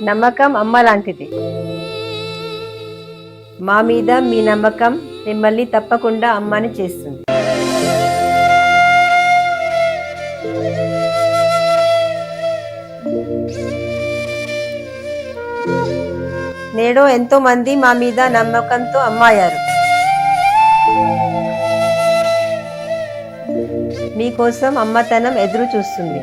నమ్మకం అమ్మ లాంటిది. మా మీద మీ నమ్మకం మిమ్మల్ని తప్పకుండా అమ్మని చేస్తుంది. నేడు ఎంతో మంది మా మీద నమ్మకంతో అమ్మాయారు. మీకోసం అమ్మతనం ఎదురు చూస్తుంది.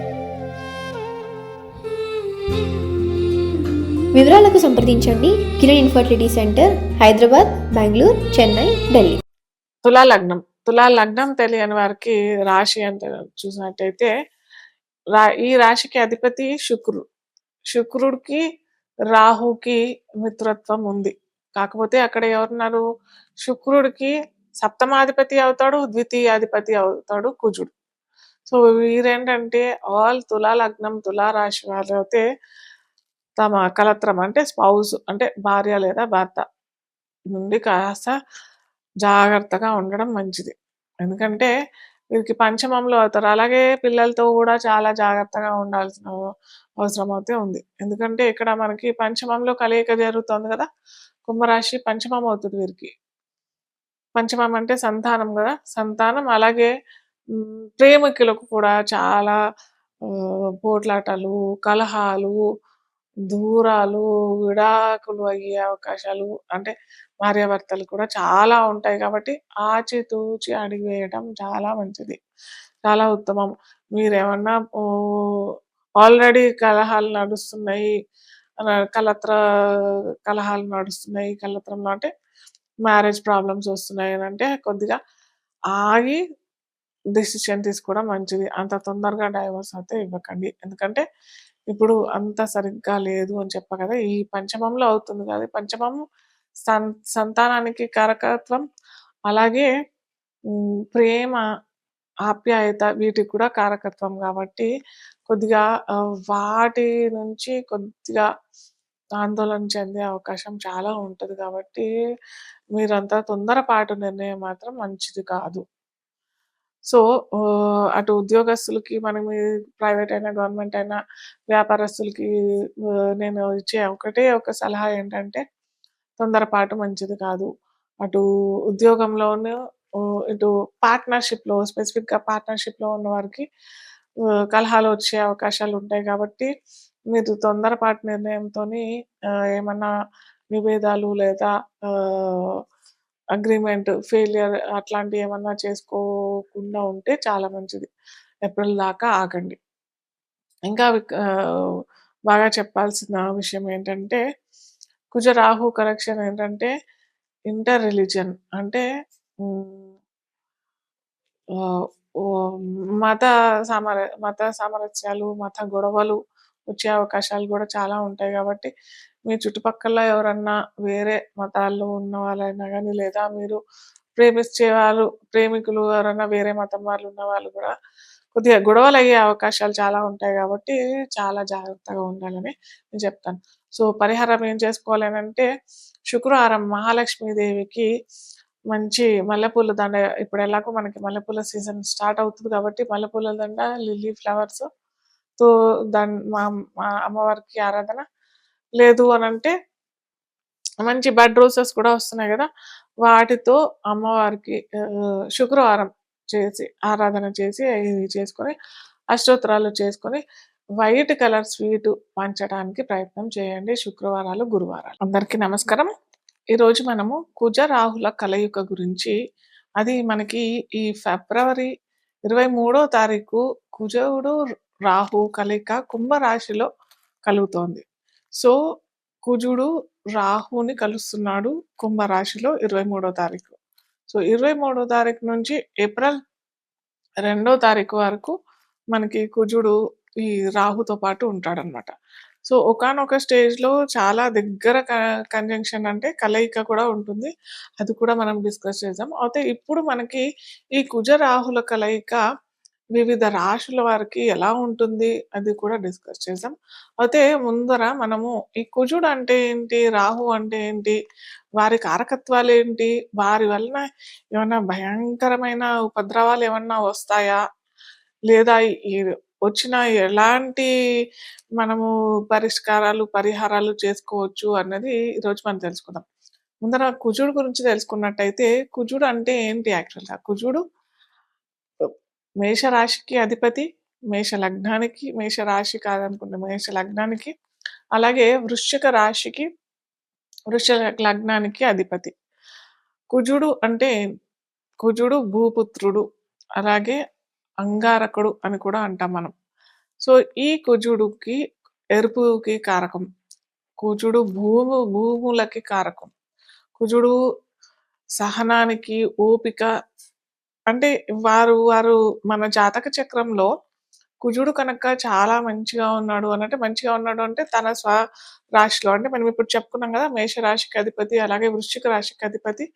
వివరాలకు సంప్రదించండి కిరణ్ ఇన్ఫర్టిలిటీ సెంటర్, హైదరాబాద్, బెంగళూరు, చెన్నై, ఢిల్లీ. తులా లగ్నం తెలియని వారికి రాశి అంటే చూసినట్టయితే ఈ రాశికి అధిపతి శుక్రుడికి రాహుకి మిత్రత్వం ఉంది. కాకపోతే అక్కడ ఎవరున్నారు? శుక్రుడికి సప్తమాధిపతి అవుతాడు, ద్వితీయాధిపతి అవుతాడు కుజుడు. సో వీరేంటంటే తులా లగ్నం తులా రాశి వాళ్ళు అయితే తమ కలత్రం అంటే స్పౌస్ అంటే భార్య లేదా భర్త నుండి కాస్త జాగ్రత్తగా ఉండడం మంచిది. ఎందుకంటే వీరికి పంచమంలో అవుతారు. అలాగే పిల్లలతో కూడా చాలా జాగ్రత్తగా ఉండాల్సిన అవసరం అయితే ఉంది. ఎందుకంటే ఇక్కడ మనకి పంచమంలో కలయిక జరుగుతుంది కదా, కుంభరాశి పంచమం అవుతుంది వీరికి. పంచమం అంటే సంతానం కదా, సంతానం. అలాగే ప్రేమికులకు కూడా చాలా పోట్లాటలు, కలహాలు, దూరాలు, విడాకులు అయ్యే అవకాశాలు అంటే భార్యాభర్తలు కూడా చాలా ఉంటాయి. కాబట్టి ఆచితూచి అడిగి వేయడం చాలా మంచిది, చాలా ఉత్తమం. మీరేమన్నా ఆల్రెడీ కలహాలు నడుస్తున్నాయి, కలహాలు నడుస్తున్నాయి, కలత్రంలో అంటే మ్యారేజ్ ప్రాబ్లమ్స్ వస్తున్నాయి అని అంటే కొద్దిగా ఆగి డిసిషన్ తీసుకోవడం మంచిది. అంత తొందరగా డైవర్స్ అయితే ఇవ్వకండి. ఎందుకంటే ఇప్పుడు అంత సరిగ్గా లేదు అని చెప్ప కదా, ఈ పంచమంలో అవుతుంది కదా. పంచమం సంతానానికి కారకత్వం, అలాగే ప్రేమ, ఆప్యాయత వీటికి కూడా కారకత్వం. కాబట్టి కొద్దిగా వాటి నుంచి కొద్దిగా ఆందోళన చెందే అవకాశం చాలా ఉంటుంది. కాబట్టి మీరంతా తొందరపాటు నిర్ణయం మాత్రం మంచిది కాదు. సో అటు ఉద్యోగస్తులకి, మనం ప్రైవేట్ అయినా గవర్నమెంట్ అయినా వ్యాపారస్తులకి నేను ఇచ్చే ఒక సలహా ఏంటంటే తొందరపాటు మంచిది కాదు. అటు ఉద్యోగంలోనూ ఇటు పార్ట్నర్షిప్లో, స్పెసిఫిక్గా పార్ట్నర్షిప్లో ఉన్న వారికి కలహాలు వచ్చే అవకాశాలు ఉంటాయి. కాబట్టి మీరు తొందరపాటు నిర్ణయంతో ఏమన్నా విభేదాలు లేదా అగ్రిమెంట్ ఫెయిలియర్ అట్లాంటివి ఏమన్నా చేసుకోకుండా ఉంటే చాలా మంచిది. ఏప్రిల్ దాకా ఆగండి. ఇంకా బాగా చెప్పాల్సిన విషయం ఏంటంటే కుజరాహు కరెక్షన్ ఏంటంటే ఇంటర్ రిలీజియన్ అంటే మత సామరస్యాలు, మత గొడవలు వచ్చే అవకాశాలు కూడా చాలా ఉంటాయి. కాబట్టి మీ చుట్టుపక్కల ఎవరన్నా వేరే మతాల్లో ఉన్న వాళ్ళైనా కానీ, లేదా మీరు ప్రేమికులు ఎవరైనా వేరే మతం వాళ్ళు ఉన్న వాళ్ళు కూడా కొద్దిగా గొడవలు అయ్యే అవకాశాలు చాలా ఉంటాయి. కాబట్టి చాలా జాగ్రత్తగా ఉండాలని నేను చెప్తాను. సో పరిహారం ఏం చేసుకోవాలి అంటే శుక్రవారం మహాలక్ష్మీదేవికి మంచి మల్లెపూల దండ, ఇప్పుడు ఎలాగో మనకి మల్లెపూల సీజన్ స్టార్ట్ అవుతుంది కాబట్టి మల్లెపూల దండ, లిల్లీ ఫ్లవర్స్ తో మా అమ్మవారికి ఆరాధన. లేదు అని అంటే మంచి బడ్ రోసెస్ కూడా వస్తున్నాయి కదా, వాటితో అమ్మవారికి శుక్రవారం చేసి ఆరాధన చేసి ఇది చేసుకొని అష్టోత్తరాలు చేసుకొని వైట్ కలర్ స్వీట్ పంచడానికి ప్రయత్నం చేయండి శుక్రవారాలు, గురువారాలు. అందరికీ నమస్కారం. ఈరోజు మనము కుజ రాహుల కలయిక గురించి, అది మనకి ఈ ఫిబ్రవరి 23వ తారీఖు కుజుడు రాహు కలయిక కుంభరాశిలో కలుగుతోంది. సో కుజుడు రాహుని కలుస్తున్నాడు కుంభరాశిలో 23వ తారీఖు. సో 23వ తారీఖు నుంచి ఏప్రిల్ 2వ తారీఖు వరకు మనకి కుజుడు ఈ రాహుతో పాటు ఉంటాడనమాట. సో ఒకానొక స్టేజ్లో చాలా దగ్గర కంజంక్షన్ అంటే కలయిక కూడా ఉంటుంది. అది కూడా మనం డిస్కస్ చేద్దాం. అయితే ఇప్పుడు మనకి ఈ కుజ రాహుల కలయిక వివిధ రాశుల వారికి ఎలా ఉంటుంది అది కూడా డిస్కస్ చేద్దాం. అయితే ముందర మనము ఈ కుజుడు అంటే ఏంటి, రాహు అంటే ఏంటి, వారి కారకత్వాలు ఏంటి, వారి వలన ఏమన్నా భయంకరమైన ఉపద్రవాలు ఏమన్నా వస్తాయా, లేదా ఈ వచ్చిన ఎలాంటి మనము పరిహారాలు చేసుకోవచ్చు అన్నది ఈరోజు మనం తెలుసుకుందాం. ముందర కుజుడు గురించి తెలుసుకున్నట్టయితే, కుజుడు అంటే ఏంటి యాక్చువల్‌గా? కుజుడు మేషరాశికి అధిపతి. మేషరాశి కాదనుకుంటా, మేష లగ్నానికి, అలాగే వృశ్చిక లగ్నానికి అధిపతి. కుజుడు భూపుత్రుడు, అలాగే అంగారకుడు అని కూడా అంటాం మనం. సో, ఈ కుజుడుకి ఎరుపుకి కారకం. కుజుడు భూములకి కారకం. కుజుడు సహనానికి, ఓపిక, అంటే వారు మన జాతక చక్రంలో కుజుడు కనుక చాలా మంచిగా ఉన్నాడు అనంటే, మంచిగా ఉన్నాడు అంటే తన రాశిలో, అంటే మనం ఇప్పుడు చెప్పుకున్నాం కదా, మేషరాశికి అధిపతి, అలాగే వృశ్చిక రాశికి అధిపతి,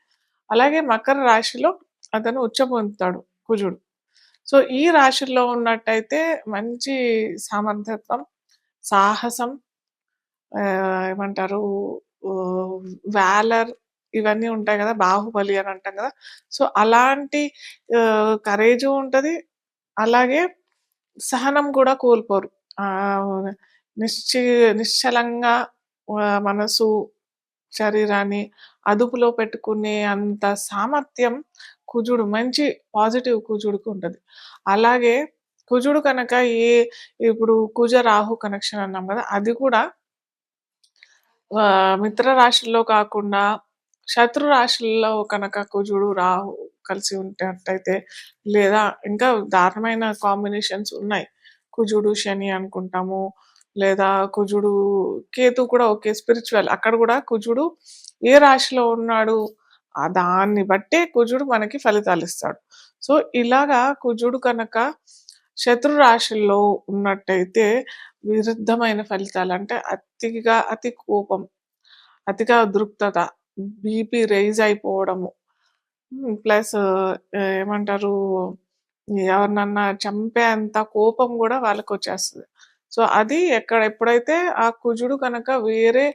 అలాగే మకర రాశిలో అతను ఉచ్చ పొందుతాడు కుజుడు. సో, ఈ రాశుల్లో ఉన్నట్టయితే మంచి సామర్థ్యత్వం, సాహసం, ఏమంటారు, వాలర్, ఇవన్నీ ఉంటాయి కదా, బాహుబలి అని అంటాం కదా. సో, అలాంటి కరేజు ఉంటది. అలాగే సహనం కూడా కోల్పోరు. ఆహ్, నిశ్చలంగా మనసు, శరీరాన్ని అదుపులో పెట్టుకునే అంత సామర్థ్యం మంచి పాజిటివ్ కుజుడుకి ఉంటది. అలాగే కుజుడు కనుక ఇప్పుడు కుజ రాహు కనెక్షన్ అన్నాం కదా, అది కూడా మిత్ర రాశుల్లో కాకుండా శత్రు రాశుల్లో కనుక కుజుడు, రాహు కలిసి ఉంటట్టయితే, లేదా ఇంకా దారుణమైన కాంబినేషన్స్ ఉన్నాయి. కుజుడు, శని అనుకుంటాము. లేదా కుజుడు, కేతు కూడా ఓకే, స్పిరిచువల్. అక్కడ కూడా కుజుడు ఏ రాశిలో ఉన్నాడు, దాన్ని బట్టే కుజుడు మనకి ఫలితాలిస్తాడు. సో, ఇలాగా కుజుడు కనుక శత్రు రాశుల్లో ఉన్నట్టయితే విరుద్ధమైన ఫలితాలు, అంటే అతి కోపం, అతిగా ఉద్రిక్తత, బీపీ రైజ్ అయిపోవడము, ప్లస్ ఏమంటారు, ఎవరినన్నా చంపేంత కోపం కూడా వాళ్ళకొచ్చేస్తది. సో, అది ఎప్పుడైతే ఆ కుజుడు కనుక వేరే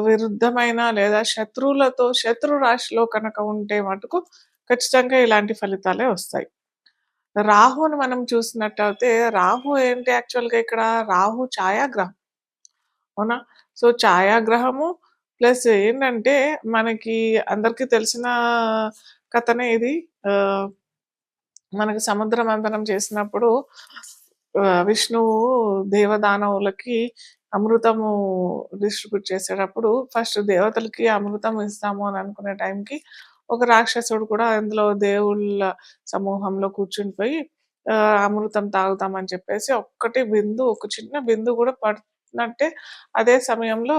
విరుద్ధమైన లేదా శత్రు రాశిలో కనుక ఉంటే మటుకు ఖచ్చితంగా ఇలాంటి ఫలితాలే వస్తాయి. రాహుని మనం చూసినట్టయితే, రాహు ఏంటి యాక్చువల్‌గా ఇక్కడ? రాహు ఛాయాగ్రహం. అవునా? సో, ఛాయాగ్రహము ప్లస్ ఏంటంటే, మనకి అందరికీ తెలిసిన కథనే ఇది. మనకి సముద్ర మంథనం చేసినప్పుడు విష్ణువు దేవదానవులకి అమృతము డిస్ట్రిబ్యూట్ చేసేటప్పుడు, ఫస్ట్ దేవతలకి అమృతం ఇస్తాము అని అనుకునే టైంకి ఒక రాక్షసుడు కూడా అందులో దేవుళ్ళ సమూహంలో కూర్చునిపోయి అమృతం తాగుతామని చెప్పేసి ఒక చిన్న బిందు కూడా పడినట్టే అదే సమయంలో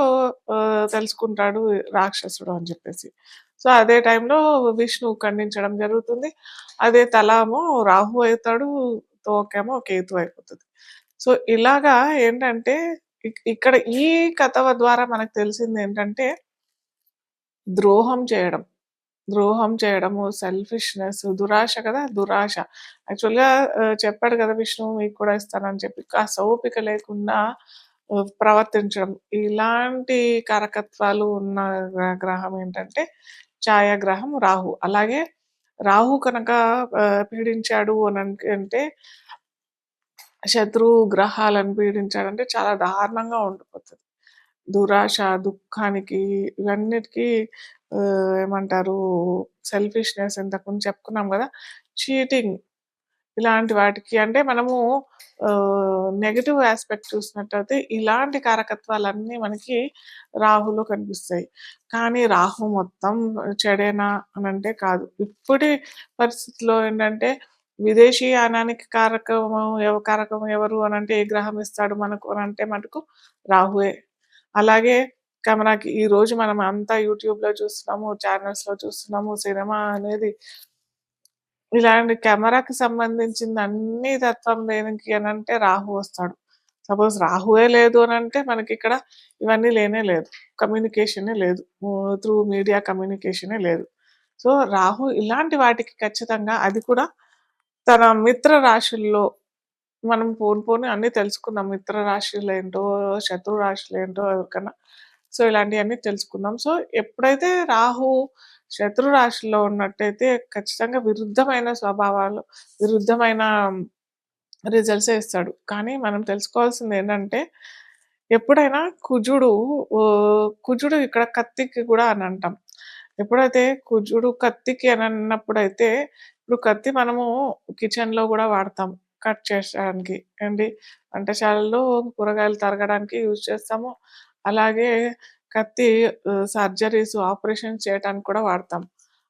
తెలుసుకుంటాడు రాక్షసుడు అని చెప్పేసి. సో, అదే టైంలో విష్ణువు ఖండించడం జరుగుతుంది. అదే తలేమో రాహు అవుతాడు, తోకేమో కేతు అయిపోతుంది. సో, ఇలాగా ఏంటంటే, ఇక్కడ ఈ కథ ద్వారా మనకు తెలిసింది ఏంటంటే, ద్రోహం చేయడము, సెల్ఫిష్‌నెస్, దురాశ కదా! దురాశ. యాక్చువల్‌గా చెప్పాడు కదా విష్ణువు, మీకు కూడా ఇస్తానని చెప్పి. కాస్త ఓపిక లేకుండా ప్రవర్తించడం. ఇలాంటి కారకత్వాలు ఉన్న గ్రహం ఏంటంటే ఛాయాగ్రహం రాహు. అలాగే రాహు కనుక పీడించాడు అంటే, శత్రు గ్రహాలను పీడించాడంటే చాలా దారుణంగా ఉండిపోతది. దురాశ, దుఃఖానికి, ఇవన్నిటికి ఏమంటారు, సెల్ఫిష్‌నెస్, ఇంతకుముందు చెప్పుకున్నాం గదా! చీటింగ్, ఇలాంటి వాటికి, అంటే మనము నెగెటివ్ యాస్పెక్ట్ చూసినట్టయితే ఇలాంటి కారకత్వాలన్నీ మనకి రాహులో కనిపిస్తాయి. కానీ రాహు మొత్తం చెడేనా అనంటే కాదు. ఇప్పటి పరిస్థితిలో ఏంటంటే, విదేశీయానానికి కారకం ఎవరు అనంటే, ఏ గ్రహం ఇస్తాడు మనకు అనంటే మటుకు రాహువే. అలాగే కెమెరాకి ఈరోజు మనం అంతా యూట్యూబ్‌లో చూస్తున్నాము, ఛానల్స్‌లో చూస్తున్నాము. సినిమా అనేది ఇలాంటి కెమెరాకి సంబంధించింది అన్ని తత్వం దేనికి అనంటే రాహు వస్తాడు. సపోజ్ రాహువే లేదు అనంటే మనకిక్కడ ఇవన్నీ లేనే లేదు. కమ్యూనికేషనే లేదు. త్రూ మీడియా కమ్యూనికేషనే లేదు. సో, రాహు ఇలాంటి వాటికి ఖచ్చితంగా, అది కూడా తన మిత్ర రాశుల్లో, మనం పోను అన్నీ తెలుసుకుందాం. మిత్ర రాశులేంటో, శత్రు రాశులేంటో ఎవరికన్నా. సో, ఇలాంటియన్నీ తెలుసుకుందాం. సో, ఎప్పుడైతే రాహు శత్రు రాశిలో ఉన్నట్టయితే ఖచ్చితంగా విరుద్ధమైన స్వభావాలు, విరుద్ధమైన రిజల్ట్సే ఇస్తాడు. కానీ మనం తెలుసుకోవాల్సిందేంటంటే, ఎప్పుడైనా కుజుడు ఇక్కడ కత్తికి కూడా అని అంటాం. ఎప్పుడైతే కుజుడు కత్తికి అని అన్నప్పుడైతే, ఇప్పుడు కత్తి మనము కిచెన్‌లో గూడా వాడతాం. కట్ చేసడానికి ఏంటి, వంటశాలలో కూరగాయలు తరగడానికి యూజ్ చేస్తాము. అలాగే కత్తి సర్జరీస్, ఆపరేషన్స్ చేయటానికి కూడా వాడతాం.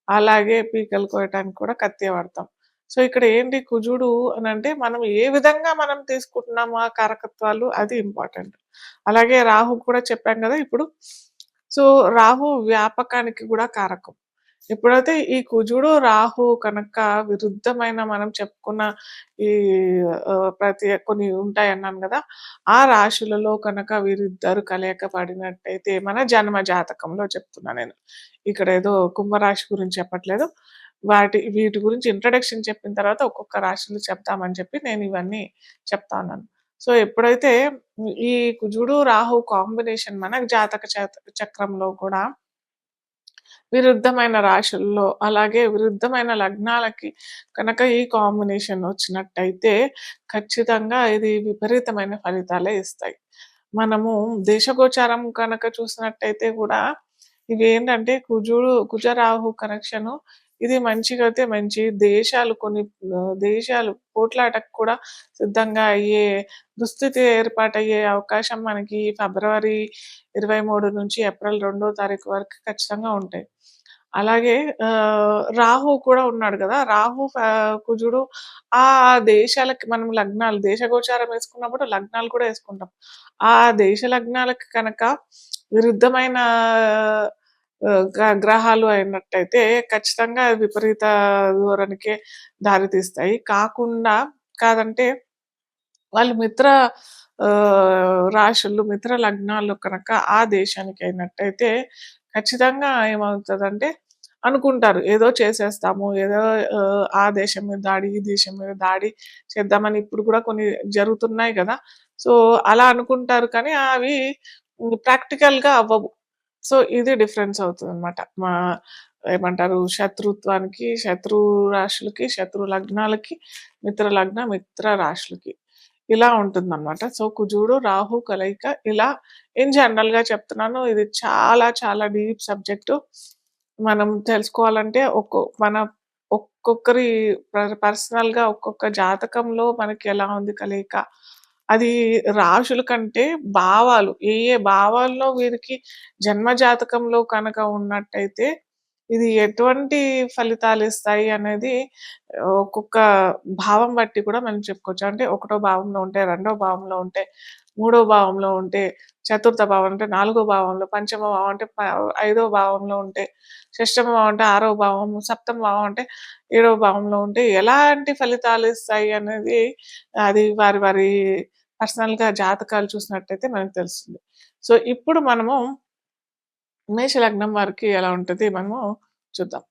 అలాగే పీకలు కోయటానికి కూడా కత్తే వాడతాం. సో, ఇక్కడ ఏంటి కుజుడు అనంటే, మనం ఏ విధంగా మనం తీసుకుంటున్నాము ఆ కారకత్వాలు అది ఇంపార్టెంట్. అలాగే రాహు కూడా చెప్పాం గదా! ఇప్పుడు. సో, రాహు వ్యాపకానికి గూడా కారకం. ఎప్పుడైతే ఈ కుజుడు, రాహు కనుక విరుద్ధమైన మనం చెప్పుకున్న ఈ కొన్ని ఉంటాయన్నాను గదా! ఆ రాశులలో కనుక వీరిద్దరు కలయిక పడినట్టయితే మన జన్మ జాతకంలో చెప్తున్నా నేను. ఇక్కడేదో కుంభరాశి గురించి చెప్పట్లేదు. వీటి గురించి ఇంట్రడక్షన్ చెప్పిన తర్వాత ఒక్కొక్క రాశులు చెప్తామని చెప్పి నేను ఇవన్నీ చెప్తా ఉన్నాను. సో, ఎప్పుడైతే ఈ కుజుడు, రాహు కాంబినేషన్ మన జాతక చక్రంలో కూడా విరుద్ధమైన రాశుల్లో, అలాగే విరుద్ధమైన లగ్నాలకి కనుక ఈ కాంబినేషన్ వచ్చినట్టయితే ఖచ్చితంగా ఇది విపరీతమైన ఫలితాలే ఇస్తాయి. మనము దేశగోచారం కనుక చూసినట్టయితే కూడా ఇవేంటంటే కుజ రాహు కనెక్షను ఇది మంచిగైతే మంచి దేశాలు పోట్లాటకు కూడా సిద్ధంగా అయ్యే దుస్థితి ఏర్పాటయ్యే అవకాశం మనకి ఫిబ్రవరి 23 నుంచి ఏప్రిల్ 2వ తారీఖు వరకు ఖచ్చితంగా ఉంటాయి. అలాగే రాహు కూడా ఉన్నాడు గదా! కుజుడు ఆ దేశాలకి మనం దేశగోచారం యేసుకున్నప్పుడు లగ్నాలు కూడా యేసుకుంటాం. ఆ దేశ లగ్నాలకి కనుక విరుద్ధమైన గ్రహాలు అయినట్టయితే ఖచ్చితంగా విపరీత ధోరణికే దారితీస్తాయి. కాదంటే వాళ్ళు రాశులు, మిత్ర లగ్నాలు కనుక ఆ దేశానికి అయినట్టయితే ఖచ్చితంగా ఏమవుతదంటే అనుకుంటారు. ఏదో చేసేస్తాము. ఏదో ఆ దేశం మీద దాడి, ఈ దేశం మీద దాడి చేద్దామని ఇప్పుడు కూడా కొన్ని జరుగుతున్నాయి గదా! సో, అలా అనుకుంటారు కానీ అవి ప్రాక్టికల్‌గా అవ్వవు. సో, ఇది డిఫరెన్స్ అవుతదనమాట. ఏమంటారు శత్రు రాశులకి, శత్రు లగ్నాలకి, మిత్ర రాశులకి. ఇలా ఉంటుందనమాట. సో, కుజుడు, రాహు కలయిక ఇలా జనరల్‌గా చెప్తున్నాను. ఇది చాలా చాలా డీప్ సబ్జెక్టు. మనం తెలుసుకోవాలంటే ఒక్కొక్కరి పర్సనల్‌గా ఒక్కొక్క జాతకంలో మనకి ఎలా ఉంది కలయిక. అది రాశుల కంటే భావాలు, ఏ భావాల్లో వీరికి జన్మ జాతకంలో కనుక ఉన్నట్టయితే ఇది ఎటువంటి ఫలితాలిస్తాయి అనేది ఒక్కొక్క భావం బట్టి కూడా మనం చెప్పుకోవచ్చు. అంటే ఒకటో భావంలో ఉంటే, రెండో భావంలో ఉంటే, మూడో భావంలో ఉంటే, చతుర్థ భావం అంటే నాలుగో భావంలో, పంచమ భావం అంటే ఐదో భావంలో ఉంటే, షష్టమ భావం అంటే ఆరో భావం, సప్తమ భావం అంటే ఏడో భావంలో ఉంటే ఎలాంటి ఫలితాలిస్తాయి అనేది అది వారి వారి పర్సనల్‌గా జాతకాలు చూసినట్టయితే మనకు తెలుస్తుంది. సో, ఇప్పుడు మనము మేష లగ్నం వారికి ఎలా ఉంటది మనము చూద్దాం.